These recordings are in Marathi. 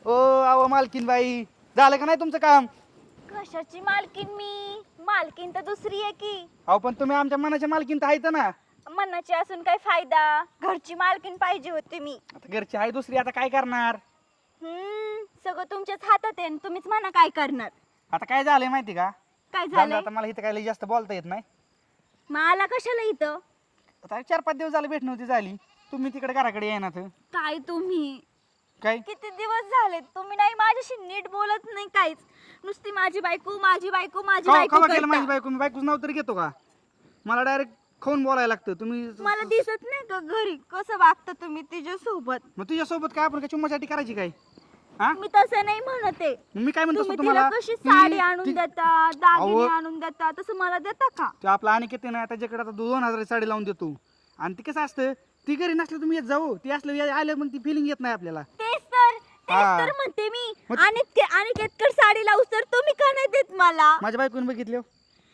ओ अहो मालकीन बाई, झालं का नाही तुमचं काम? कशाची मालकीन मी? मालकीन तर दुसरी आहे की. अहो पण तुम्ही आमच्या मनाच्या मालकीन तर आहेत ना. मनाची असून काय फायदा? घरची मालकीन पाहिजे होती मी. आता घरची आहे दुसरी, आता काय करणार? सगळं तुमच्याच हातात आहे आणि तुम्हीच म्हणा काय करणार. आता काय झालंय माहिती का? काय जाऊन दे, झालंय? आता मला इथं काय लय जास्त बोलता येत नाही. मला कशाला इथं? आता 4-5 दिवस झाले भेट नव्हती झाली. तुम्ही तिकडे घराकडे येईना तर काय तुम्ही? काय? किती दिवस झाले तुम्ही नाही माझ्याशी नीट बोलत नाही काहीच. नुसती माझी बायको माझी बायको माझी बायको केलं करता. माझी बायको? मी बायकोचं नाव तरी घेतो का? मला डायरेक्ट खाऊन बोलायला लागतं. तुम्ही मला दिसत नाही का घरी कसं वागता तुम्ही तिच्या सोबत? मग तुझ्यासोबत काय आपण काय चुम्मासाठी करायची काय? हा मी तसं नाही म्हणते. मग मी काय म्हणतो तुम्ही तुम्हाला? तिला कशी साडी आणून देता, दागिने अहो. आणून देता, तसं मला देता का? तो आपला अनिकेत आहे ना, त्याच्याकडे आता 2000 साडी लावून देतो. आणि ती कसं असतं, ती घरी नसलं तुम्ही येत जाऊ, ती असलं आलं मग ती फिलिंग येत नाही आपल्याला. तेच तर म्हणते मी. आणि केतकर साडी लावूस तर तुम्ही का नाही देत मला? माझ्या बायकोने बघितलं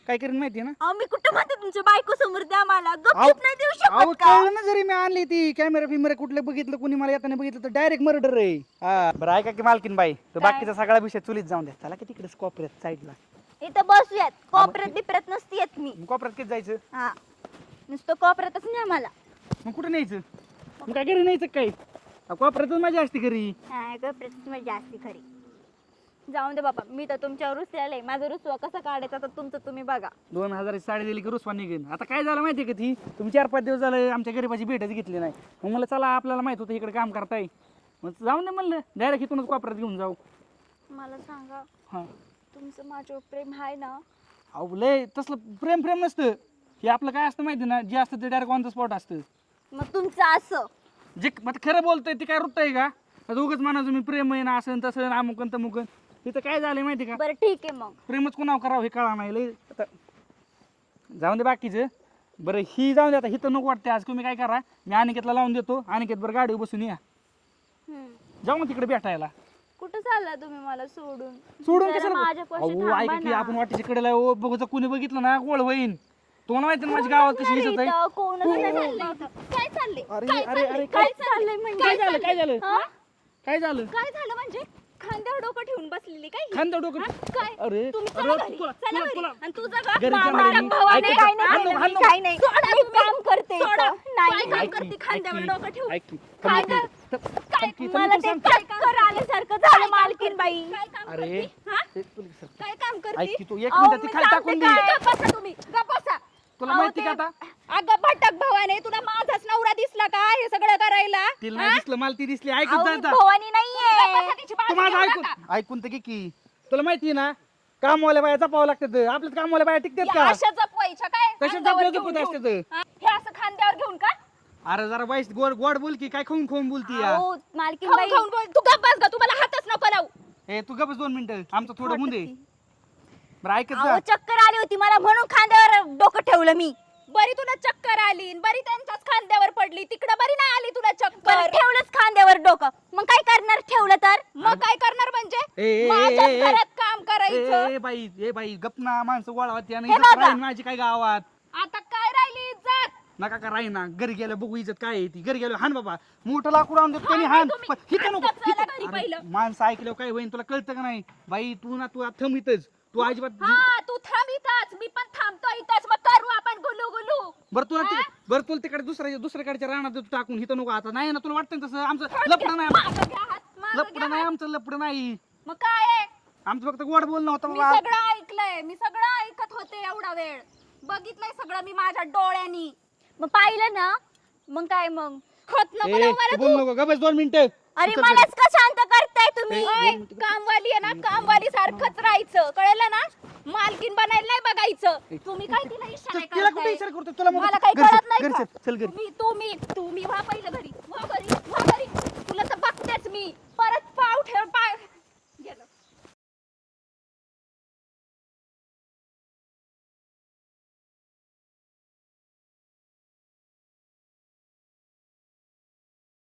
काय करीन माहिती ना? अहो, मी कुठं म्हणते तुमच्या बायको समोर द्या मला. अहो, गपचूप नाही देऊ अहो शकत का? कळलं ना, जरी मी आणली ती कॅमेरा फिमेरा कुठलं बघितलं, कोणी मला येताना बघितलं तर डायरेक्ट मर्डर आहे. हा बरं ऐका की मालकीन बाई, तर काय? बाकीचा सगळा विषय चुलीत जाऊन द्या. चला की तिकडे कोपऱ्यात साईडला. इथं बसूयात. कोपऱ्यात बिपऱ्यात नसती येत मी. कोपऱ्यात किती जायचं? हा नुसतं कोपऱ्यातच नाही मला. मग कुठं न्यायचं? मग काय घरी न्यायचं काय? कोपऱ्यातच माझी असते घरी. हा कोपऱ्यातच मजा असते खरी. जाऊन दे बाबा, मी तर तुमच्यावर रुसलेले. माझा रुसवा कसा काढायचा तर तुमचं तुम्ही बघा. 2000 साडी दिली की रुसवा निघेन. आता काय झालं माहितीये का, ती तुम्ही 4-5 दिवस झाले आमच्या गरीबाची भेटच घेतली नाही. मग मला चला आपल्याला माहित होतं इकडे काम करताय, मग जाऊन दे म्हणलं डायरेक्ट इथूनच कोपऱ्यात घेऊन जाऊ. मला सांगा, हा तुमचं माझ्यावर प्रेम आहे ना? अहो लय तसलं प्रेम प्रेम नसतं. हे आपलं काय असतं माहिती ना, जे असतं ते डायरेक्ट ऑन द स्पॉट असतं. मग तुमचं असं जे मग खरं बोलतंय ते काय रुटतंय का? आता उगाच म्हणायचं मी प्रेम आहे ना, असं तसं अमुकन तमुकन. इथं काय झालंय माहिती का, बरं ठीक आहे मग. प्रेमच कोणावर करावं हे कळा नाही. लय आता जाऊन दे बाकीचं. बरं ही जाऊन दे, आता हिथं नको वाटते आज. तुम्ही काय करा, मी अनिकेतला लावून देतो, अनिकेत बरं गाडीवर बसून या, जाऊ मग तिकडे भेटायला. कुठं चालला तुम्ही मला सोडून? सोडून जरा कशाला? माझ्यापाशी अहो थांबा ऐका की, ना. आपण वाटेच्या कडेला बघू कोणी बघितलं ना गोळ होईन. तुम्हाला माहिती ना माझ्या गावात कशी इज्जत आहे. इथं कोणच नाही चाललंय इथं. काय चाललंय? अरे काय अरे चाललंय? अरे काय चाललंय म्हणजे? काय झालं? काय झालं? हा? काय झालं? काय झालं म्हणजे? खांद्यावर डोकं ठेवून बसलेली काय ही? खांद्या डोकं. हा? काय? अरे तुम्ही अरे चला घरी. तुला चला घरी. तुला आणि तुझं का? घरी मामा, जाणार मी. भावाने ऐक, काय नाही हाणू, केलं, हाणू. काय नाही. मी काम करते इथं. नाही, ऐक, काम ऐक, करते ऐक, खांद्यावर ऐक, डोकं ठेवून. ऐक, काय थांब, कर? थांब, काय थांब, थांब, मला थांब, ते थांब. चक्कर आल्यासारखं झालं मालकीन बाई. अरे हा? ते तुला सर. काय काम करते? ऐक की तू, एक मिनिट ती खाली टाकून दे. गप्प बसा तुम्ही, गप्प बसा. तुला अहो, माहिती ते- का आता? अगं भटक भावाने तुला माझाच नवरा दिसला का हे सगळं करायला? तिला नाही दिसलं, मला ती दिसली. ऐकून अहो, जा मी आता. भवानी नाहीये. तू माझं ऐकून तर घे की. तुला माहिती ना, कामवाल्या बाया जपावं लागतात. आपल्याच कामवाल्या बाया टिकतात या का? अशा जपवायच्या काय? तशाच खांद्यावर आपल्या घेऊन जपत घेऊन. असतात. हा? हे असं खांद्यावर घेऊन का? अरे जरा बाईस गोड गोड बोल की, काय खाऊन खाऊन बोलती या. अहो, मालकीन बाई खाऊन बोल. तू गप्प बस ग, तुम्हाला हातच नको लावू. ए तू गपच 2 मिनिटं, आमचं थोडं होऊन दे. बरं ऐकत जा. अहो, चक्कर आली होती मला म्हणून खांद्यावर डोकं ठेवलं मी. बरी तुला चक्कर आली, बरी त्यांच्याच खांद्यावर पडली. तिकडे बरी नाही आली तुला चक्कर. ठेवलंच खांद्यावर डोकं. मग काय करणार ठेवलं तर? मग काय करणार म्हणजे? ए, ए, माझ्याच ए, ए, घरात काम करायचं. ए बाई गप ना, माणसं गोळा होती आणि हे इज्जत बघा. राहीन माझी काय गावात. आता काय राहिली इज्जत? नका का राहीना. घरी गेलं बघू इज्जत काय आहे ती. घरी गेलो हान बाबा, मोठं लाकूड आणून देतो त्यांनी हाण हान. ना तुम्ही. पण हिथं नको, हाण हिथं. कचऱ्याला घरी अरे, पहिलं. माणसं ऐकल्यावर काय होईन तुला कळतं का नाही? बाई तू ना तू थम इथंच. तू अजिबात हा तू थांब इथंच, मी पण थांबतो इथंच. मग करू आपण गुलू गुलू. बरं तुला तिकडे दुसऱ्याकडच्या रानात देतो टाकून. हिथं नको आता. नाही ना तुला वाटतं ना तसं? आमचं लपडं नाही, मागं घ्या हात, मागं घ्या लपडं नाही, आमचं लपडं नाही. मग काय आहे? आमचं फक्त गोड बोलणं होतं मी बाबा. सगळं ऐकलंय, मी सगळं ऐकत होते एवढा वेळ. बघितलंय सगळं मी माझ्या डोळ्यांनी. मग पाहिलं ना, मग काय मग होत नको ना ए, मला तू बोल तू. नको गबस 2 मिनिटं. अरे चल, मलाच का शांत करताय तुम्ही? ए, कामवाली आहे ना, कामवाली सारखंच राहायचं, कळलं ना? मालकीन बनायला नाही बघायचं. तुम्ही काय तिला इशारा तिला कुठे करताय? इशारा करतो? तुला मग मला काही घरी कळत चल, नाही घरी का? चल, चल घरी. तुम्ही व्हा पहिलं घरी, व्हा घरी, व्हा घरी. तुला तर बघतेच मी. परत पाव ठेव